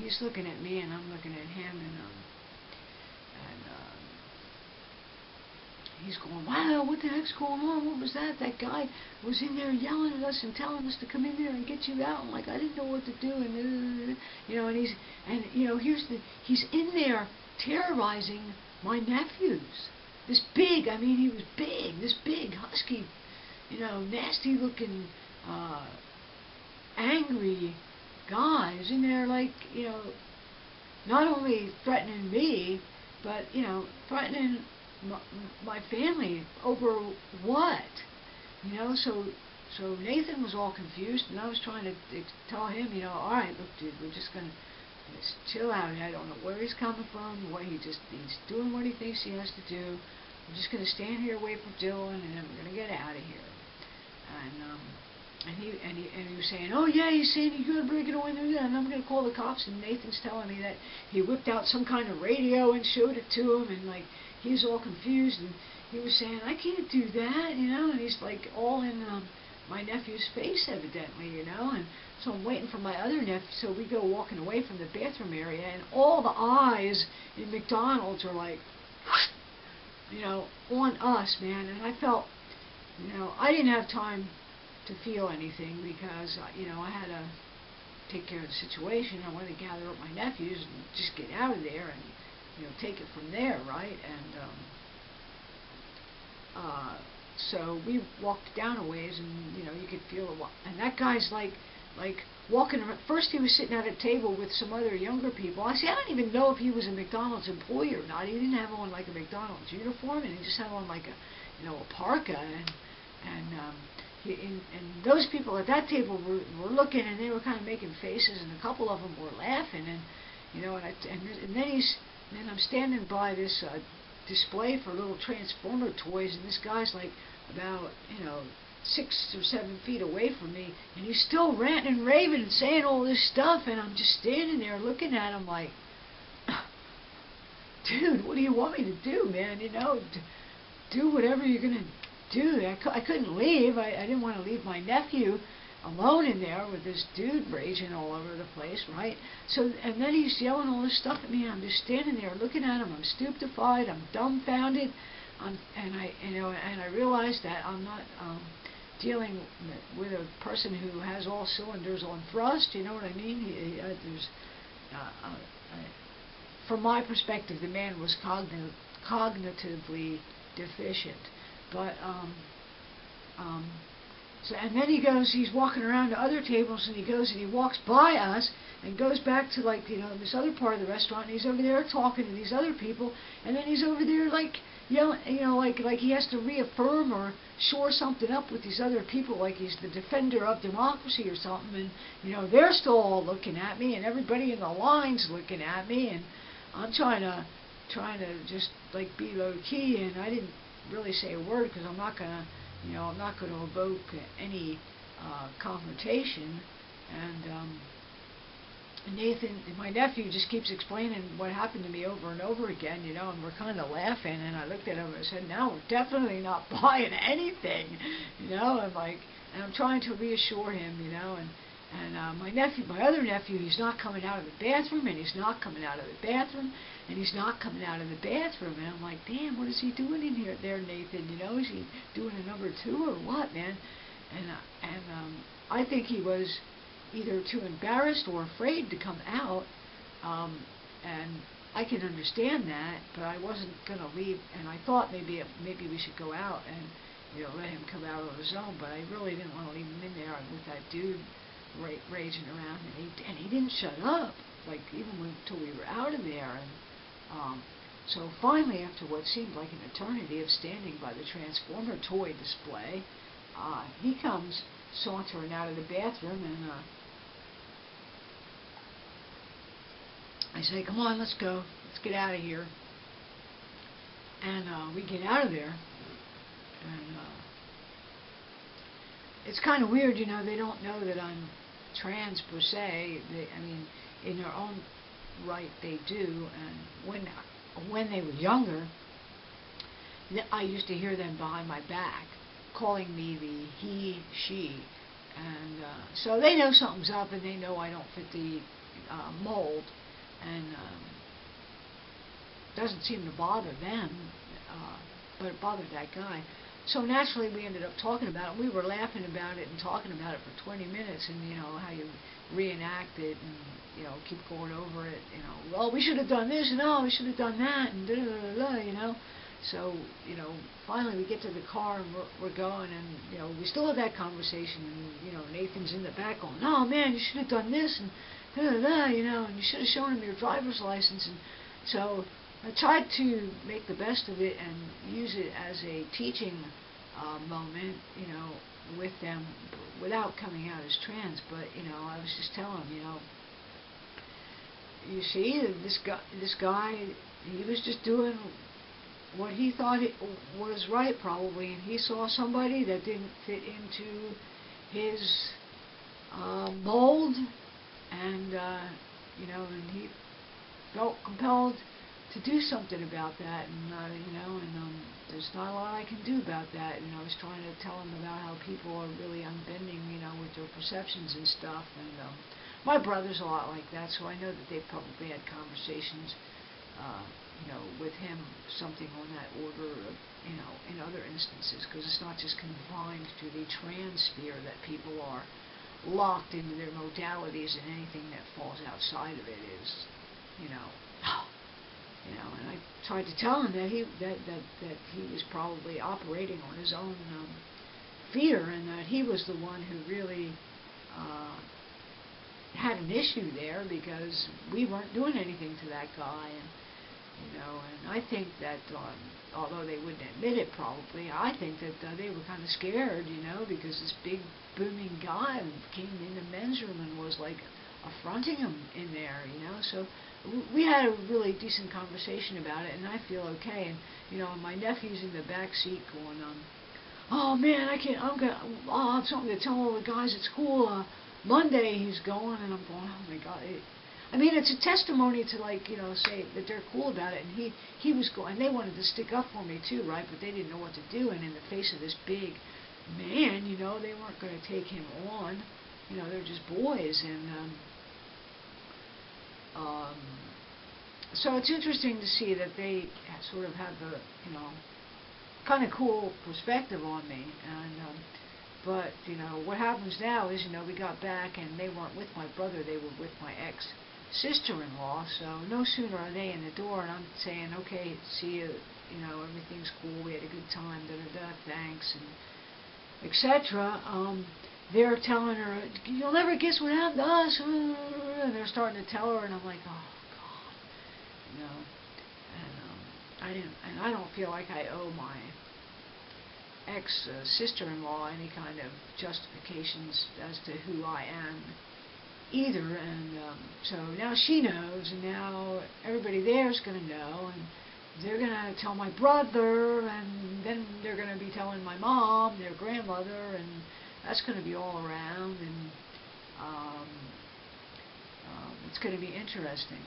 he's looking at me and I'm looking at him, and he's going, wow, what the heck's going on? What was that? That guy was in there yelling at us and telling us to come in there and get you out. I'm like, I didn't know what to do, and he's in there terrorizing my nephews. This big, I mean, he was big, this big, husky, nasty looking, angry guy is in there, like, not only threatening me, but, threatening my family over what? So Nathan was all confused, and I was trying to tell him, all right, look, dude, we're just going to chill out. I don't know where he's coming from, he's doing what he thinks he has to do. I'm just going to stand here, wait for Dylan, and then we're going to get out of here. And he was saying, oh yeah, he's saying you're going to break it away, and I'm going to call the cops. And Nathan's telling me that he whipped out some kind of radio and showed it to him, and like he was all confused, and he was saying, I can't do that, and he's like all in my nephew's face evidently, and so I'm waiting for my other nephew. So we go walking away from the bathroom area, and all the eyes in McDonald's are like, on us, man. And I felt, I didn't have time to feel anything because, I had to take care of the situation. I wanted to gather up my nephews and just get out of there and, take it from there, right? And so we walked down a ways, and, you could feel it. And that guy's like walking around. First he was sitting at a table with some other younger people. I said, I don't even know if he was a McDonald's employee or not. He didn't have on like a McDonald's uniform, and he just had on like a parka, and those people at that table were looking, and they were kind of making faces, and a couple of them were laughing, and then I'm standing by this display for little Transformer toys, and this guy's like about 6 or 7 feet away from me, and he's still ranting and raving and saying all this stuff, and I'm just standing there looking at him like, dude, what do you want me to do, man? Do whatever you're gonna do. I couldn't leave. I didn't want to leave my nephew alone in there with this dude raging all over the place, right? So, and then he's yelling all this stuff at me, and I'm just standing there looking at him. I'm stupefied. I'm dumbfounded. And I realized that I'm not dealing with a person who has all cylinders on thrust. You know what I mean? From my perspective, the man was cognitively deficient. But so, and then he's walking around to other tables, and he walks by us and goes back to this other part of the restaurant, and he's over there talking to these other people, and then he's over there like yelling, like he has to reaffirm or shore something up with these other people, like he's the defender of democracy or something, and they're still all looking at me, and everybody in the line's looking at me, and I'm trying to just like be low key, and I didn't really say a word because I'm not gonna evoke any confrontation. And Nathan, my nephew, just keeps explaining what happened to me over and over again, and we're kind of laughing. And I looked at him and I said, "Now we're definitely not buying anything," and I'm trying to reassure him, And my other nephew, he's not coming out of the bathroom, and he's not coming out of the bathroom, and he's not coming out of the bathroom. And I'm like, damn, what is he doing in here, there, Nathan? Is he doing a number 2 or what, man? And I think he was either too embarrassed or afraid to come out. And I can understand that, but I wasn't going to leave. And I thought maybe we should go out and let him come out on his own. But I really didn't want to leave him in there with that dude raging around, and he didn't shut up, like even until we were out of there. And so finally, after what seemed like an eternity of standing by the Transformer toy display, he comes sauntering out of the bathroom, and I say, come on, let's go, let's get out of here. And we get out of there, and it's kind of weird, they don't know that I'm trans per se. In their own right they do. And when they were younger, I used to hear them behind my back calling me the he, she, and so they know something's up, and they know I don't fit the mold, and doesn't seem to bother them, but it bothered that guy. So naturally, we ended up talking about it. We were laughing about it and talking about it for 20 minutes, and how you reenact it and keep going over it. Well, we should have done this, and we should have done that, and da da da da. So finally we get to the car and we're going, and we still have that conversation, and Nathan's in the back going, "Oh man, you should have done this, and da da da, and you should have shown him your driver's license." And so I tried to make the best of it and use it as a teaching moment, with them, without coming out as trans. But I was just telling them, you see, this guy, he was just doing what he thought it was right, probably, and he saw somebody that didn't fit into his mold, and and he felt compelled to do something about that, and there's not a lot I can do about that. I was trying to tell him about how people are really unbending, with their perceptions and stuff, and my brother's a lot like that, so I know that they've probably had conversations, with him, something on that order of, in other instances, because it's not just confined to the trans sphere that people are locked into their modalities, and anything that falls outside of it is, and I tried to tell him that he was probably operating on his own fear, and that he was the one who really had an issue there, because we weren't doing anything to that guy, and I think that, although they wouldn't admit it probably, I think that they were kind of scared, because this big booming guy came in the men's room and was like affronting him in there, so we had a really decent conversation about it, and I feel okay. And my nephew's in the back seat going, "Oh man, I'll have something to tell all the guys at school. Monday he's going," and I'm going, "Oh my God." It's a testimony to, say that they're cool about it, and he was going, and they wanted to stick up for me too, right? But they didn't know what to do, and in the face of this big man, they weren't going to take him on. They're just boys, and so it's interesting to see that they sort of have the, kind of cool perspective on me, and but what happens now is, we got back, and they weren't with my brother, they were with my ex-sister-in-law, so no sooner are they in the door, and I'm saying, "Okay, see you, everything's cool, we had a good time, da-da-da, thanks," and etc. They're telling her, "You'll never guess what happened to us," and they're starting to tell her, and I'm like, "Oh God," and I don't feel like I owe my ex-sister-in-law any kind of justifications as to who I am either, and so now she knows, and now everybody there is going to know, and they're going to tell my brother, and then they're going to be telling my mom, their grandmother, and that's going to be all around, and it's going to be interesting,